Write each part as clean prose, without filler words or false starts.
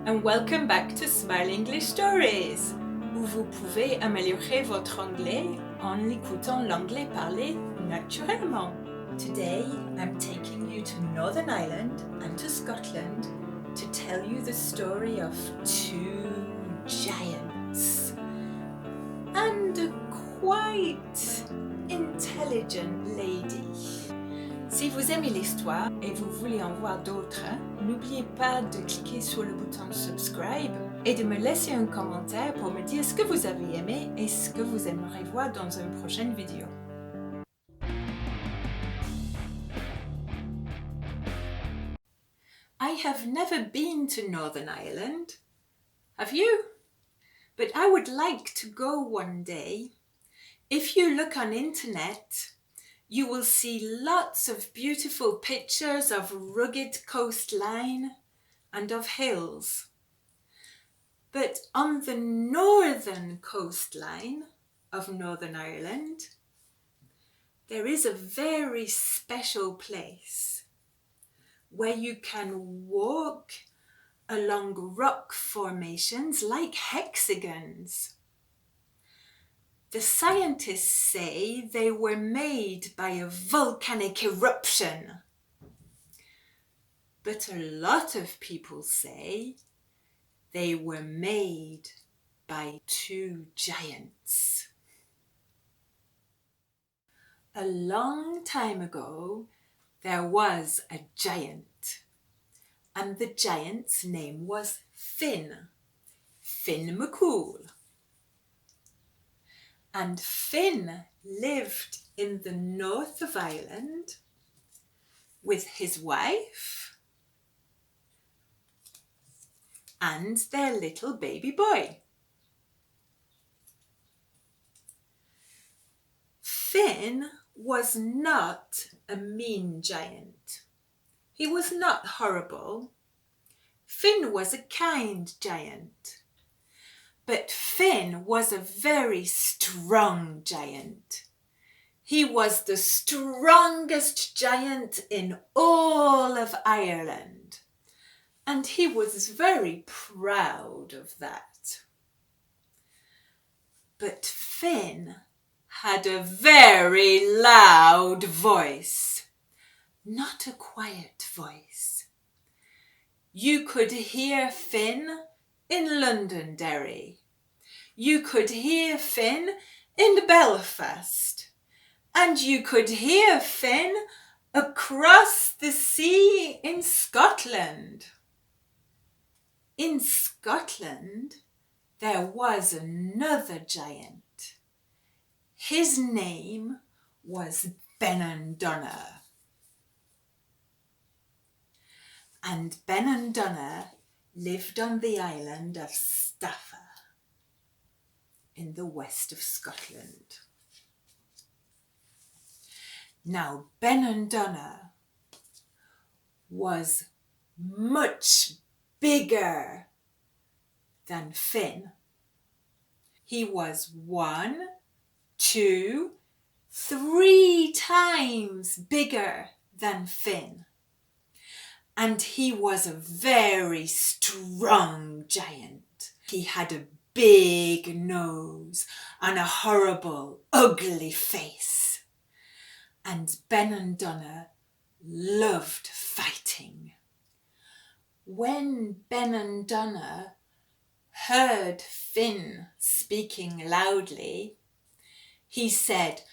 and welcome back to smileEnglishstories, où vous pouvez améliorer votre anglais en écoutant l'anglais parlé naturellement. Today I'm taking you to Northern Ireland and to Scotland to tell you the story of two giants and a quite intelligent lady. Si vous aimez l'histoire et vous voulez en voir d'autres, n'oubliez pas de cliquer sur le bouton subscribe et de me laisser un commentaire pour me dire ce que vous avez aimé et ce que vous aimeriez voir dans une prochaine vidéo. I have never been to Northern Ireland. Have you? But I would like to go one day. If you look on internet, you will see lots of beautiful pictures of rugged coastline and of hills. But on the northern coastline of Northern Ireland, there is a very special place where you can walk along rock formations like hexagons. The scientists say they were made by a volcanic eruption. But a lot of people say they were made by two giants. A long time ago, there was a giant, and the giant's name was Finn McCool. And Finn lived in the north of Ireland with his wife and their little baby boy. Finn was not a mean giant. He was not horrible. Finn was a kind giant. But Finn was a very strong giant. He was the strongest giant in all of Ireland, and he was very proud of that. But Finn had a very loud voice, not a quiet voice. You could hear Finn in Londonderry. You could hear Finn in Belfast. And you could hear Finn across the sea in Scotland. In Scotland, there was another giant. His name was Benandonner. And Benandonner lived on the island of Staffa in the west of Scotland. Now, Benandonner was much bigger than Finn. He was 1, 2, 3 times bigger than Finn. And he was a very strong giant. He had a big nose and a horrible, ugly face. And Benandonner loved fighting. When Benandonner heard Finn speaking loudly, he said,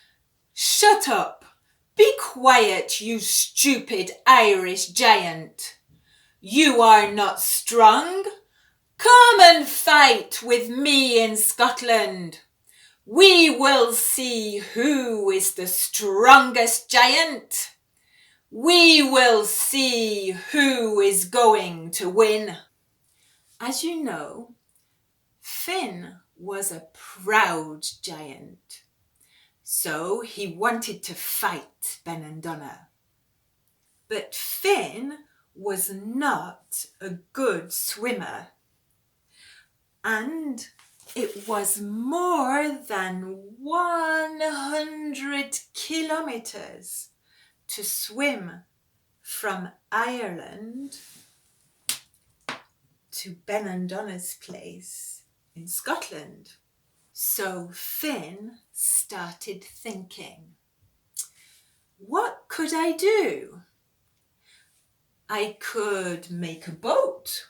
"Shut up! Be quiet, you stupid Irish giant. You are not strong. Come and fight with me in Scotland. We will see who is the strongest giant. We will see who is going to win." As you know, Finn was a proud giant. So he wanted to fight Benandonner. But Finn was not a good swimmer. And it was more than 100 kilometers to swim from Ireland to Benandonner's place in Scotland. So Finn started thinking, what could I do? I could make a boat.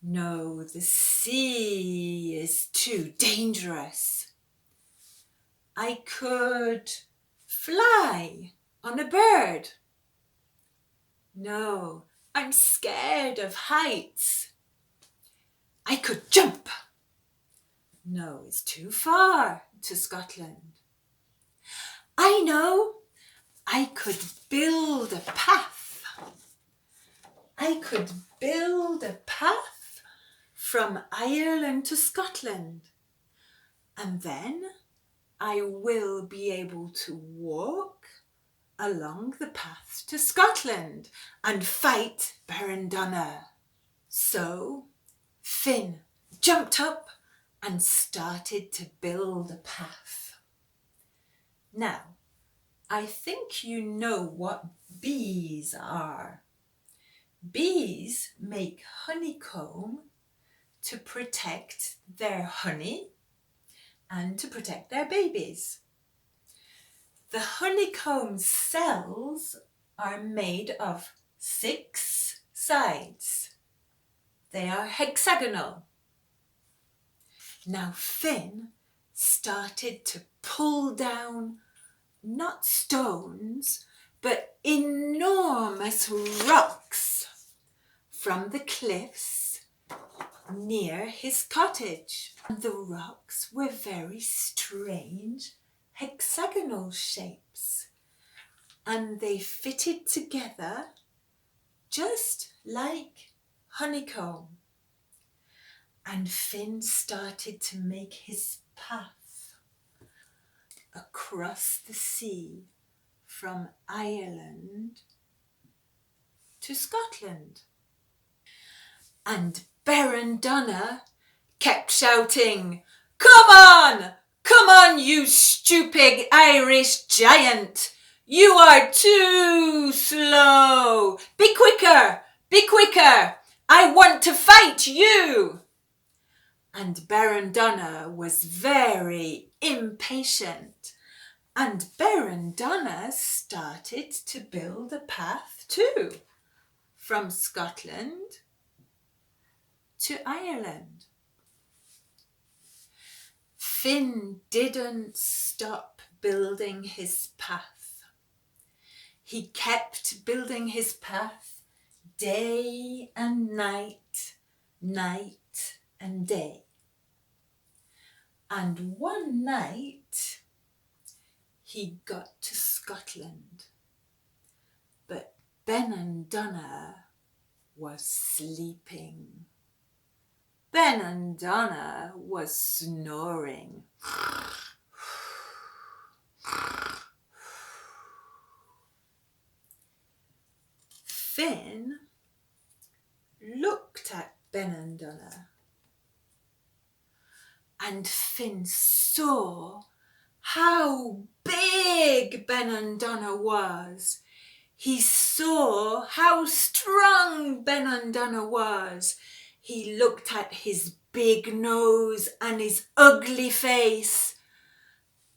No, the sea is too dangerous. I could fly on a bird. No, I'm scared of heights. I could jump. No, it's too far to Scotland. I know, I could build a path. I could build a path from Ireland to Scotland. And then I will be able to walk along the path to Scotland and fight Benandonner. So Finn jumped up and started to build a path. Now, I think you know what bees are. Bees make honeycomb to protect their honey and to protect their babies. The honeycomb cells are made of 6 sides. They are hexagonal. Now Finn started to pull down not stones, but enormous rocks from the cliffs near his cottage. And the rocks were very strange hexagonal shapes, and they fitted together just like honeycomb. And Finn started to make his path across the sea from Ireland to Scotland. And Benandonner kept shouting, come on, you stupid Irish giant. You are too slow. Be quicker. I want to fight you. And Benandonner was very impatient, and Benandonner started to build a path too, from Scotland to Ireland. Finn didn't stop building his path. He kept building his path day and night, night and day. And one night he got to Scotland, but Benandonner was sleeping. Benandonner was snoring. Finn looked at Benandonner, and Finn saw how big Benandonner was. He saw how strong Benandonner was. He looked at his big nose and his ugly face,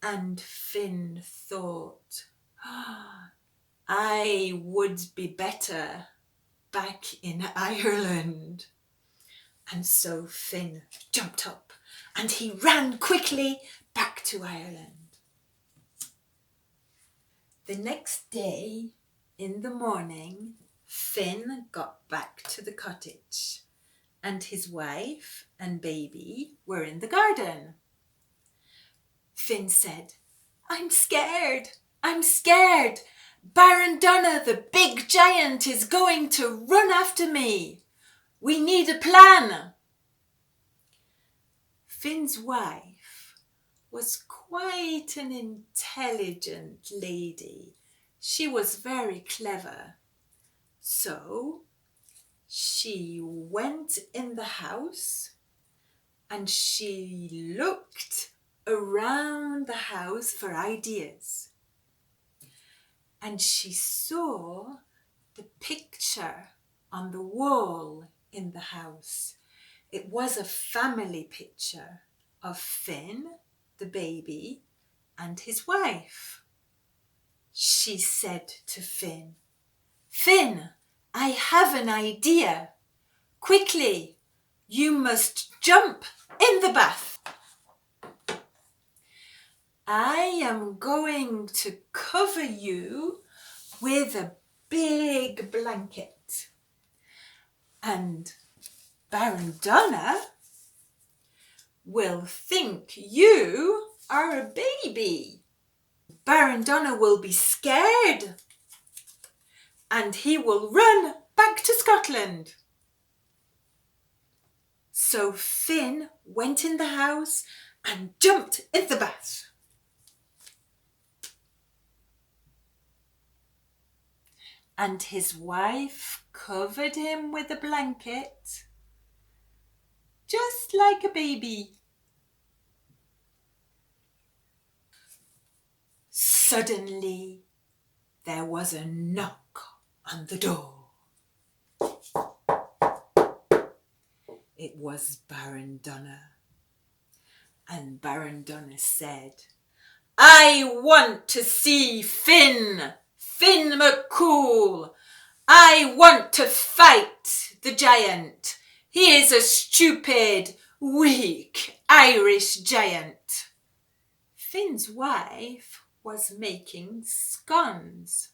and Finn thought, I would be better back in Ireland. And so Finn jumped up and he ran quickly back to Ireland. The next day, in the morning, Finn got back to the cottage, and his wife and baby were in the garden. Finn said, I'm scared. Benandonner, the big giant, is going to run after me. We need a plan. Finn's wife was quite an intelligent lady. She was very clever. So she went in the house and she looked around the house for ideas. And she saw the picture on the wall in the house. It was a family picture of Finn, the baby, and his wife. She said to Finn, "Finn, I have an idea. Quickly, you must jump in the bath. I am going to cover you with a big blanket. And Baron Donna will think you are a baby. Baron Donna will be scared and he will run back to Scotland." So Finn went in the house and jumped in the bath. And his wife covered him with a blanket, just like a baby. Suddenly, there was a knock on the door. It was Baron Donna. And Baron Donna said, "I want to see Finn McCool. I want to fight the giant. He is a stupid, weak Irish giant." Finn's wife was making scones,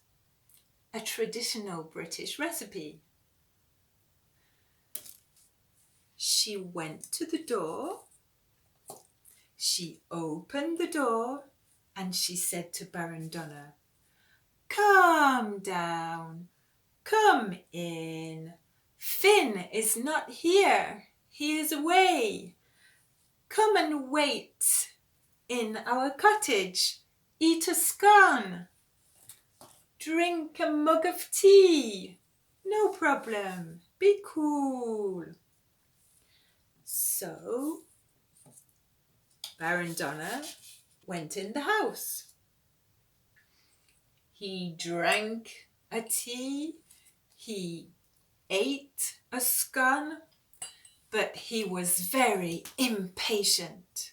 a traditional British recipe. She went to the door. She opened the door and she said to Baron Donna, "Calm down, come in. Finn is not here, he is away. Come and wait in our cottage, eat a scone, drink a mug of tea. No problem, be cool." So Baron Donna went in the house. He drank a tea, he ate a scone, but he was very impatient.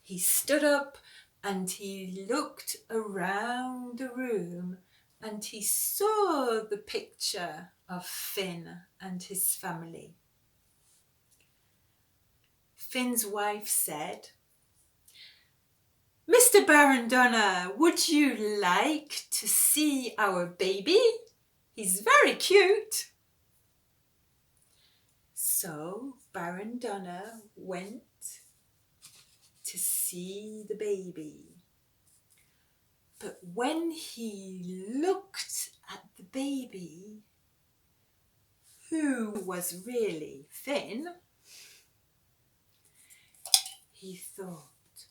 He stood up and he looked around the room and he saw the picture of Finn and his family. Finn's wife said, "Mr. Baron Donna, would you like to see our baby? He's very cute." So Baron Donna went to see the baby. But when he looked at the baby, who was really Finn, he thought,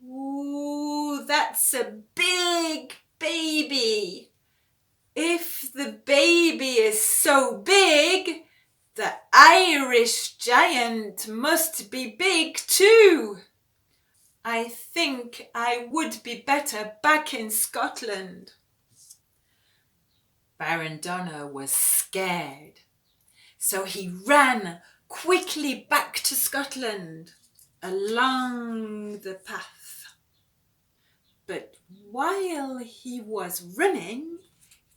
"Ooh, that's a big baby. If the baby is so big, the Irish giant must be big too. I think I would be better back in Scotland." Baron Donna was scared, so he ran quickly back to Scotland along the path. But while he was running,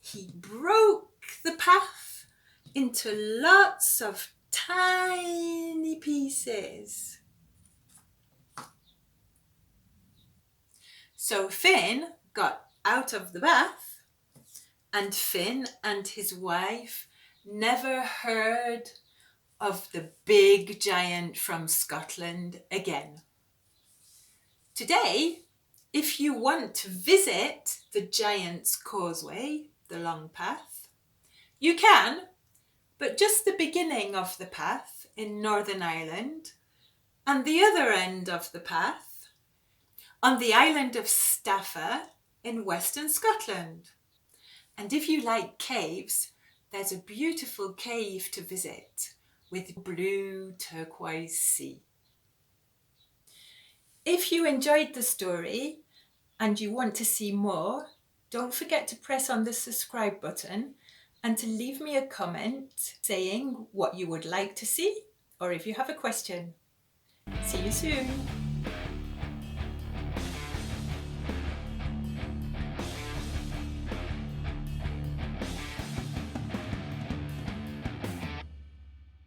he broke the path into lots of tiny pieces. So Finn got out of the bath, and Finn and his wife never heard of the big giant from Scotland again. Today, if you want to visit the Giant's Causeway, the long path, you can, but just the beginning of the path in Northern Ireland and the other end of the path on the island of Staffa in Western Scotland. And if you like caves, there's a beautiful cave to visit with blue turquoise sea. If you enjoyed the story and you want to see more, don't forget to press on the subscribe button and to leave me a comment saying what you would like to see or if you have a question. See you soon!